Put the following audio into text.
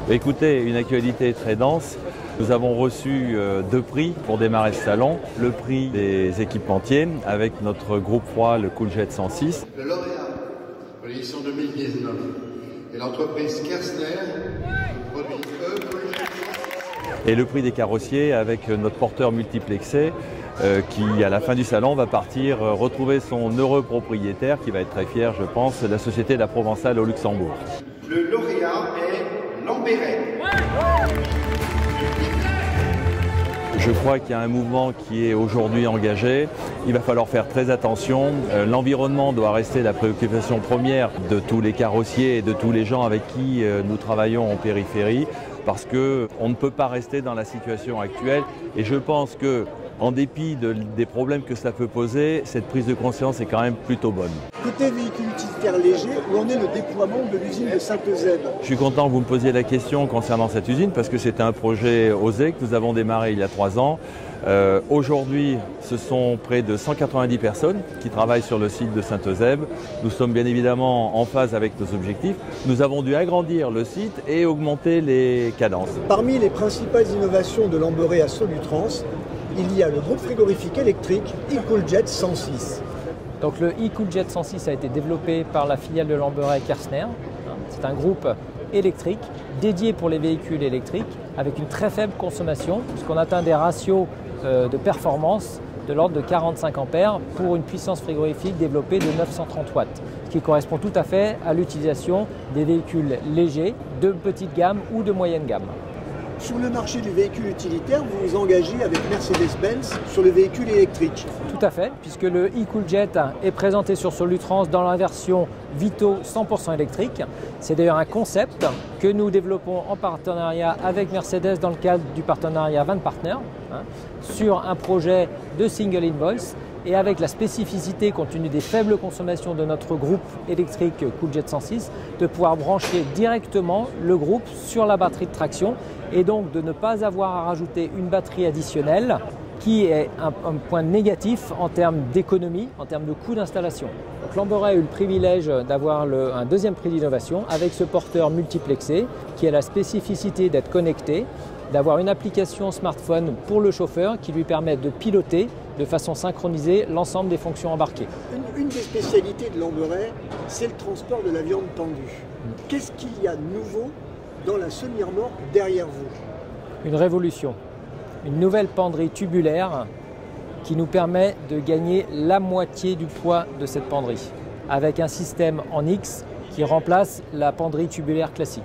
Écoutez, une actualité très dense. Nous avons reçu 2 prix pour démarrer ce salon. Le prix des équipementiers avec notre groupe froid, le Cooljet 106. Le lauréat pour l'édition 2019 et l'entreprise Kersner, produit Cooljet 106. Et le prix des carrossiers avec notre porteur multiplexé qui, à la fin du salon, va partir retrouver son heureux propriétaire qui va être très fier, je pense, de la société La Provençale au Luxembourg. Le lauréat est Lambéret. Je crois qu'il y a un mouvement qui est aujourd'hui engagé. Il va falloir faire très attention. L'environnement doit rester la préoccupation première de tous les carrossiers et de tous les gens avec qui nous travaillons en périphérie, parce qu'on ne peut pas rester dans la situation actuelle. Et je pense que, en dépit des problèmes que cela peut poser, cette prise de conscience est quand même plutôt bonne. Côté véhicule utilitaire léger, où en est le déploiement de l'usine de Sainte-Eusèbe? Je suis content que vous me posiez la question concernant cette usine parce que c'était un projet osé que nous avons démarré il y a 3 ans. Aujourd'hui, ce sont près de 190 personnes qui travaillent sur le site de Sainte-Eusèbe. Nous sommes bien évidemment en phase avec nos objectifs. Nous avons dû agrandir le site et augmenter les cadences. Parmi les principales innovations de Lambéret à Solutrans, il y a le groupe frigorifique électrique eCooljet 106. Donc le eCooljet 106 a été développé par la filiale de Lambéret Kersner. C'est un groupe électrique dédié pour les véhicules électriques avec une très faible consommation puisqu'on atteint des ratios de performance de l'ordre de 45 ampères pour une puissance frigorifique développée de 930 watts, ce qui correspond tout à fait à l'utilisation des véhicules légers, de petite gamme ou de moyenne gamme. Sur le marché du véhicule utilitaire, vous vous engagez avec Mercedes-Benz sur le véhicule électrique. Tout à fait, puisque le eCooljet est présenté sur Solutrans dans la version Vito 100% électrique. C'est d'ailleurs un concept que nous développons en partenariat avec Mercedes dans le cadre du partenariat Van Partner, sur un projet de single invoice et avec la spécificité, compte tenu des faibles consommations de notre groupe électrique Cooljet 106, de pouvoir brancher directement le groupe sur la batterie de traction et donc de ne pas avoir à rajouter une batterie additionnelle qui est un point négatif en termes d'économie, en termes de coût d'installation. Donc Lambéret a eu le privilège d'avoir un 2e prix d'innovation avec ce porteur multiplexé qui a la spécificité d'être connecté, d'avoir une application smartphone pour le chauffeur qui lui permet de piloter de façon synchronisée l'ensemble des fonctions embarquées. Une des spécialités de Lambéret, c'est le transport de la viande tendue. Qu'est-ce qu'il y a de nouveau dans la semi-remorque derrière vous? Une révolution, une nouvelle penderie tubulaire qui nous permet de gagner la moitié du poids de cette penderie avec un système en X qui remplace la penderie tubulaire classique.